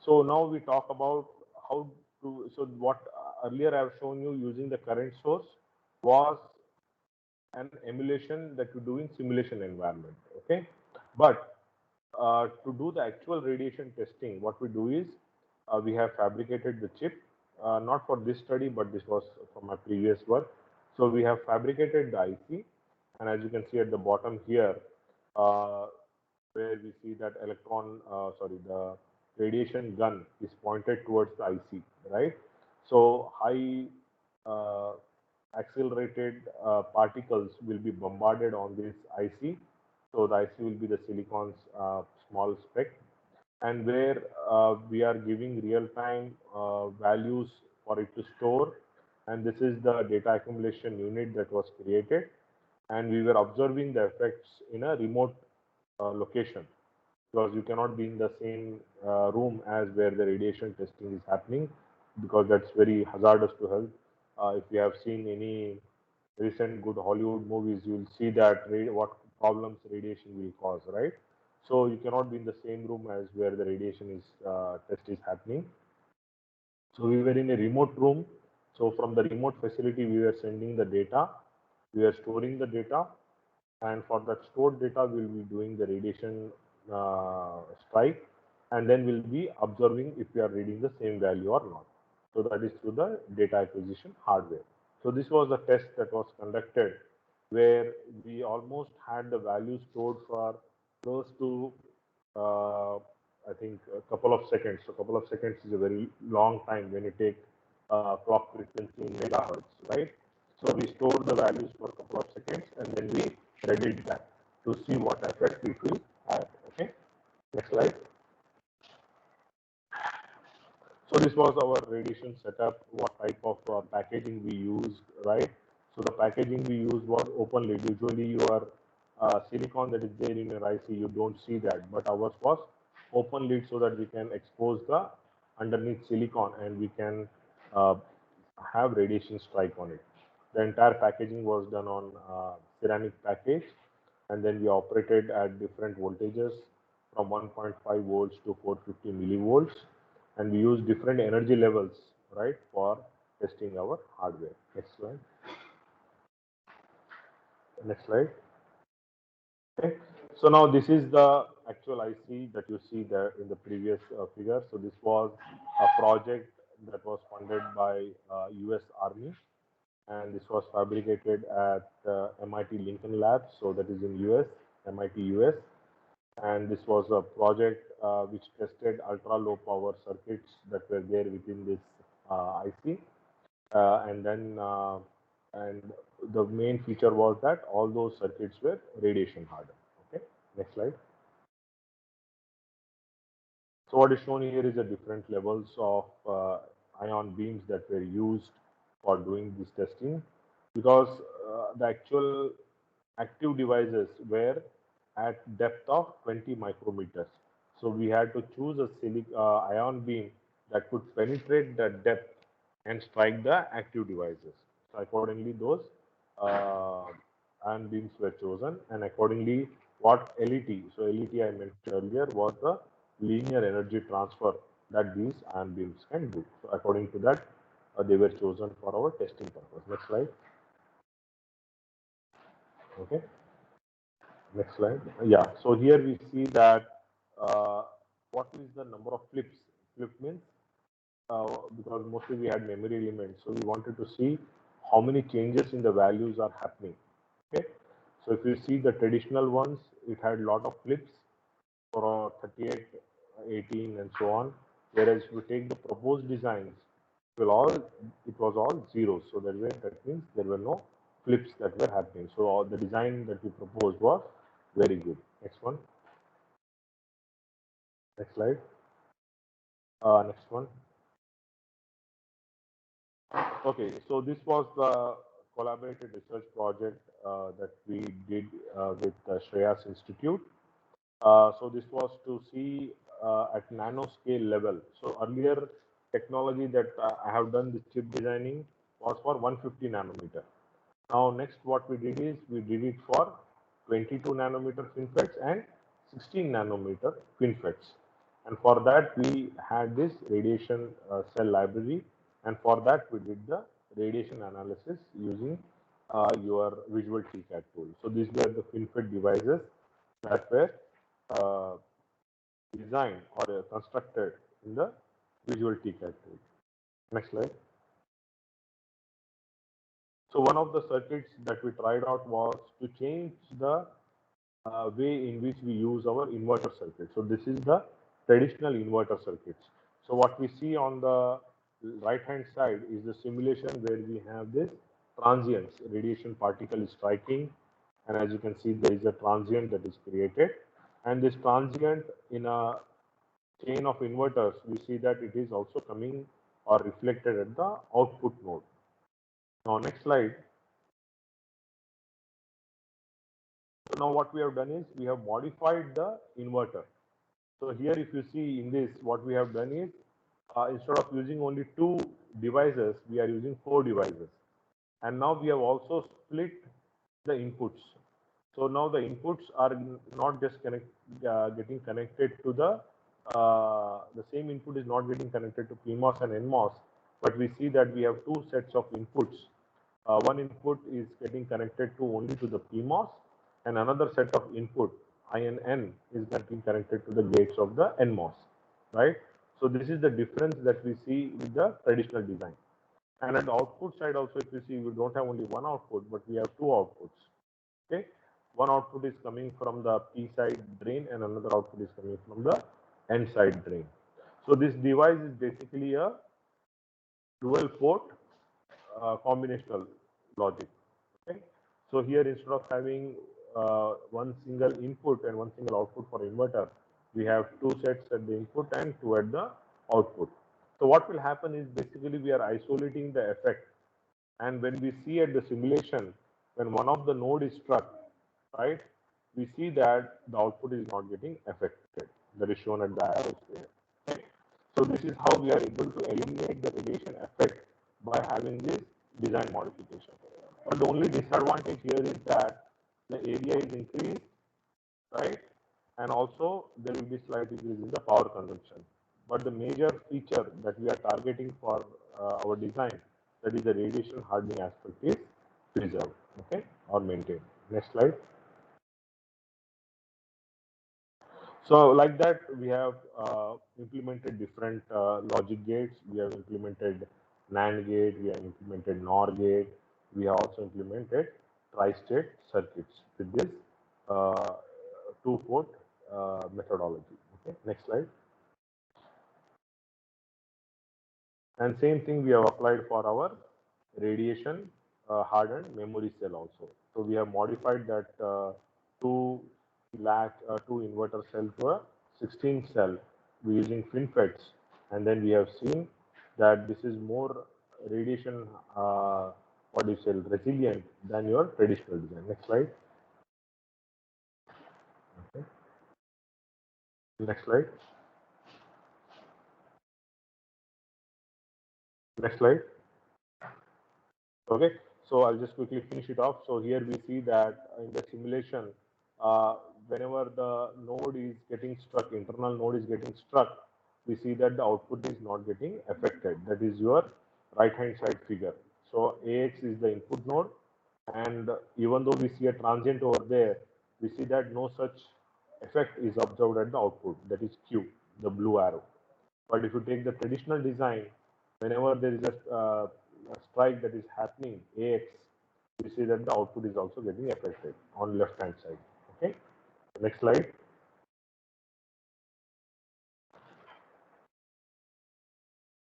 so now we talk about how to, so what earlier I've shown you using the current source was an emulation that you do in simulation environment, okay? But to do the actual radiation testing, what we do is we have fabricated the chip, not for this study, but this was from my previous work. So we have fabricated the IC, and as you can see at the bottom here, uh, where we see that the radiation gun is pointed towards the IC, right? So high uh, accelerated particles will be bombarded on this IC. So the IC will be the silicon's small speck, and where we are giving real-time values for it to store. And this is the data accumulation unit that was created, and we were observing the effects in a remote location, because you cannot be in the same room as where the radiation testing is happening, because that's very hazardous to health. If you have seen any recent good Hollywood movies, you will see that what problems radiation will cause, right? So you cannot be in the same room as where the radiation is test is happening. So we were in a remote room. So from the remote facility, we were sending the data, we were storing the data, and for that stored data, we'll be doing the radiation strike, and then we'll be observing if we are reading the same value or not. So that is through the data acquisition hardware. So this was a test that was conducted where we almost had the value stored for close to I think a couple of seconds. So a couple of seconds is a very long time when you take clock frequency in megahertz, right? So we store the values for a couple of seconds and then we edit that to see what effect it will have. Okay, next slide. So this was our radiation setup, what type of packaging we used, right? So the packaging we used was open lid. Usually your silicon that is there in your IC, you don't see that, but ours was open lid so that we can expose the underneath silicon and we can uh, have radiation strike on it. The entire packaging was done on ceramic package, and then we operated at different voltages from 1.5 volts to 450 millivolts, and we use different energy levels, right, for testing our hardware. Next slide. Next slide. Okay. So now this is the actual IC that you see there in the previous figure. So this was a project that was funded by US Army, and this was fabricated at MIT Lincoln Labs, so that is in US, MIT US. And this was a project which tested ultra low power circuits that were there within this IC. And the main feature was that all those circuits were radiation hardened. Okay, next slide. So what is shown here is the different levels of ion beams that were used for doing this testing, because the actual active devices were at depth of 20 micrometers. So we had to choose a ion beam that could penetrate the depth and strike the active devices. So accordingly, those uh, ion beams were chosen, and accordingly, what LET, so LET I mentioned earlier, was the linear energy transfer that these ion beams can do. So according to that, they were chosen for our testing purpose. Next slide. Okay. Next slide. Yeah. So here we see that what is the number of flips? Flip means because mostly we had memory elements, so we wanted to see how many changes in the values are happening. Okay. So if you see the traditional ones, it had a lot of flips for 38, 18, and so on. Whereas if you take the proposed designs, it was all zeros. So that means there were no flips that were happening. So all the design that we proposed was very good. Next one. Next slide. Next one. Okay, so this was the collaborated research project that we did with Shreyas Institute. So this was to see at nanoscale level. So earlier technology that I have done the chip designing was for 150 nanometer. Now next what we did is we did it for 22 nanometer FinFETs and 16 nanometer FinFETs. And for that we had this radiation cell library, and for that we did the radiation analysis using your Visual TCAD tool. So these were the FinFET devices that were uh, designed or constructed in the Visual TCAD tool. Next slide. So one of the circuits that we tried out was to change the way in which we use our inverter circuit. So this is the traditional inverter circuits. So what we see on the right hand side is the simulation where we have this transients, radiation particle is striking, and as you can see there is a transient that is created, and this transient in a chain of inverters, we see that it is also coming or reflected at the output node. Now next slide. So now what we have done is we have modified the inverter. So here if you see in this, what we have done is instead of using only 2 devices, we are using 4 devices. And now we have also split the inputs. So now the inputs are not just getting connected to the same input is not getting connected to PMOS and NMOS, but we see that we have 2 sets of inputs. One input is getting connected to only to the PMOS, and another set of input IN is getting connected to the gates of the NMOS, right? So this is the difference that we see with the traditional design. And at the output side also, if you see, we don't have only one output, but we have 2 outputs. Okay, one output is coming from the P side drain, and another output is coming from the N side drain. So this device is basically a dual port combinational logic. Okay, so here instead of having one single input and one single output for inverter, we have 2 sets at the input and 2 at the output. So what will happen is basically we are isolating the effect, and when we see at the simulation, when one of the node is struck, right, we see that the output is not getting affected. That is shown at the arrows there. Okay. So this is how we are able to eliminate the radiation effect by having this design modification. But the only disadvantage here is that the area is increased, right? And also there will be slight increase in the power consumption. But the major feature that we are targeting for our design, that is the radiation hardening aspect, is preserved, okay, or maintained. Next slide. So like that, we have implemented different logic gates. We have implemented NAND gate. We have implemented NOR gate. We have also implemented tri-state circuits with this two-port methodology. Okay, next slide. And same thing we have applied for our radiation hardened memory cell also. So we have modified that two inverter cell to a 16 cell using FinFETs, and then we have seen that this is more radiation what do you say resilient than your traditional design. Next slide. Okay. Next slide. Next slide. Okay, so I'll just quickly finish it off. So here we see that in the simulation, whenever the node is getting struck, internal node is getting struck, we see that the output is not getting affected. That is your right-hand side figure. So AX is the input node, and even though we see a transient over there, we see that no such effect is observed at the output. That is Q, the blue arrow. But if you take the traditional design, whenever there is a strike that is happening, AX, we see that the output is also getting affected on left hand side. Okay, next slide.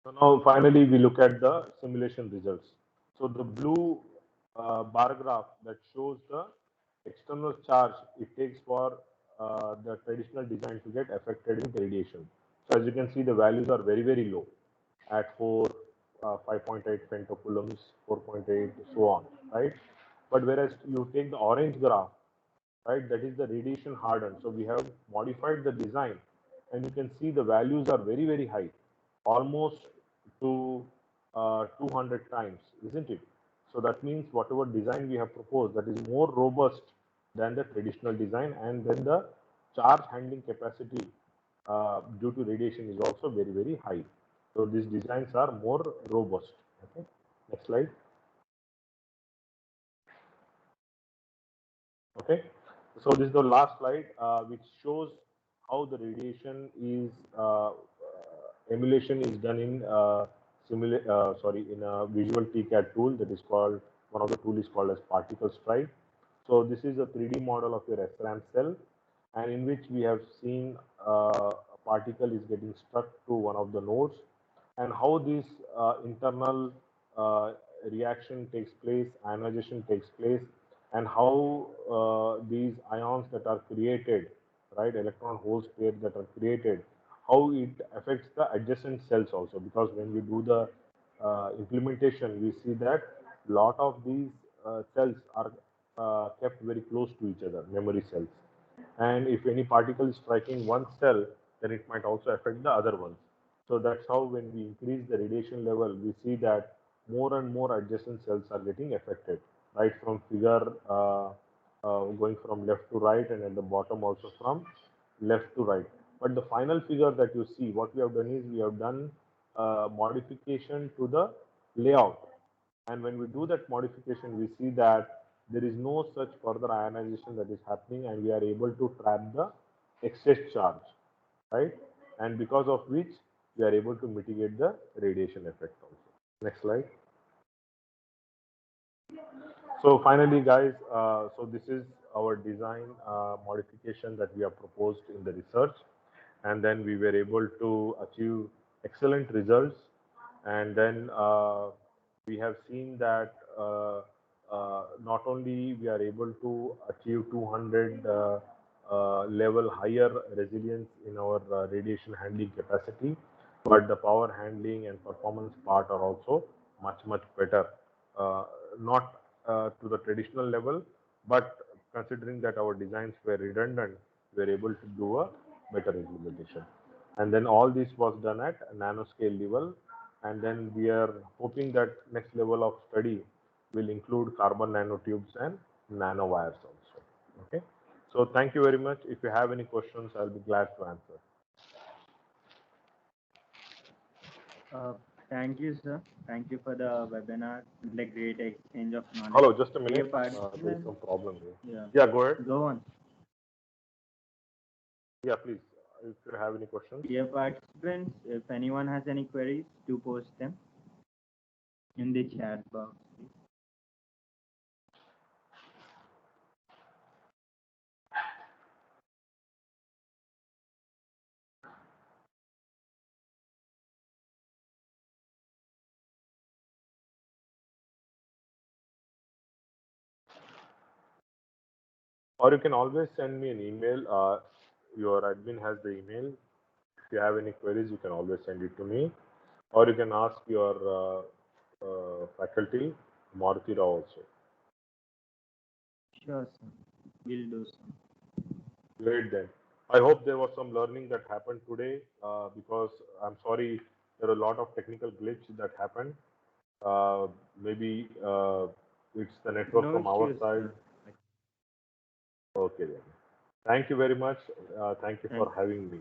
So now finally we look at the simulation results. So the blue bar graph that shows the external charge it takes for the traditional design to get affected with radiation. So as you can see, the values are very low at 5.8 femtocoulombs, 4.8, so on, right? But whereas you take the orange graph, right, that is the radiation hardened. So we have modified the design, and you can see the values are very high, almost to 200 times, isn't it? So that means whatever design we have proposed, that is more robust than the traditional design, and then the charge handling capacity due to radiation is also very high. So these designs are more robust. Okay, next slide. Okay, so this is the last slide, which shows how the radiation is emulation is done in in a visual TCAD tool that is called, one of the tool is called as Particle Strike. So this is a 3D model of your SRAM cell, and in which we have seen a particle is getting stuck to one of the nodes, and how this internal reaction takes place, ionization takes place, and how these ions that are created, right, electron hole pairs that are created, how it affects the adjacent cells also. Because when we do the implementation, we see that lot of these cells are kept very close to each other, memory cells. And if any particle is striking one cell, then it might also affect the other ones. So that's how when we increase the radiation level, we see that more and more adjacent cells are getting affected, right from figure going from left to right, and at the bottom also from left to right. But the final figure that you see, what we have done is we have done modification to the layout. And when we do that modification, we see that there is no such further ionization that is happening, and we are able to trap the excess charge, right? And because of which we are able to mitigate the radiation effect also. Next slide. So finally, guys, so this is our design modification that we have proposed in the research, and then we were able to achieve excellent results. And then we have seen that not only we are able to achieve 200 level higher resilience in our radiation handling capacity, but the power handling and performance part are also much better. Not to the traditional level, but considering that our designs were redundant, we were able to do a better implementation. And then all this was done at a nanoscale level, and then we are hoping that next level of study will include carbon nanotubes and nanowires also. Okay, so thank you very much. If you have any questions, I'll be glad to answer. Thank you, sir. Thank you for the webinar. Like great exchange of knowledge. Hello, just a minute. Dear There is some problem here. Yeah. Yeah, go ahead. Go on. Yeah, please. If you have any questions. Dear participants, if anyone has any queries, do post them in the chat box. Please. Or you can always send me an email. Your admin has the email. If you have any queries, you can always send it to me. Or you can ask your faculty, Maruti Rao also. Sure, sir. We'll do so. Great then. I hope there was some learning that happened today because I'm sorry, there are a lot of technical glitch that happened. Maybe it's the network No from our issues, side. sir. Okay then. Thank you very much. Thank you for Thank- having me.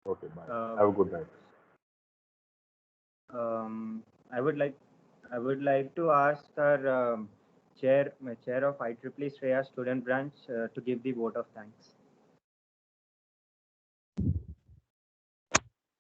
Okay, bye. Uh, Have a good night. I would like to ask our chair of IEEE Shreya student branch to give the vote of thanks.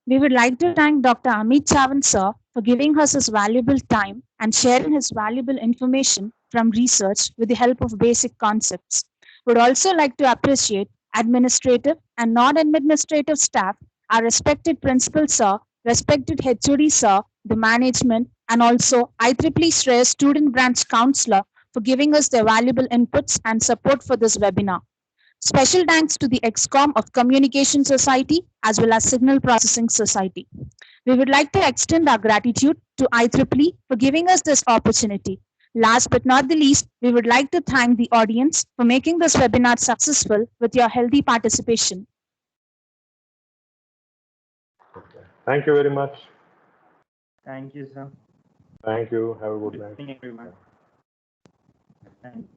We would like to thank Dr. Amit Chawant sir for giving us his valuable time and sharing his valuable information from research with the help of basic concepts. Would also like to appreciate administrative and non-administrative staff, our respected principal sir, respected HOD sir, the management, and also IEEE Shreya student branch counselor for giving us their valuable inputs and support for this webinar. Special thanks to the EXCOM of Communication Society as well as Signal Processing Society. We would like to extend our gratitude to IEEE for giving us this opportunity. Last but not the least, we would like to thank the audience for making this webinar successful with your healthy participation. Okay. Thank you very much. Thank you, sir. Thank you. Have a good Good night. evening, everyone. Thank you.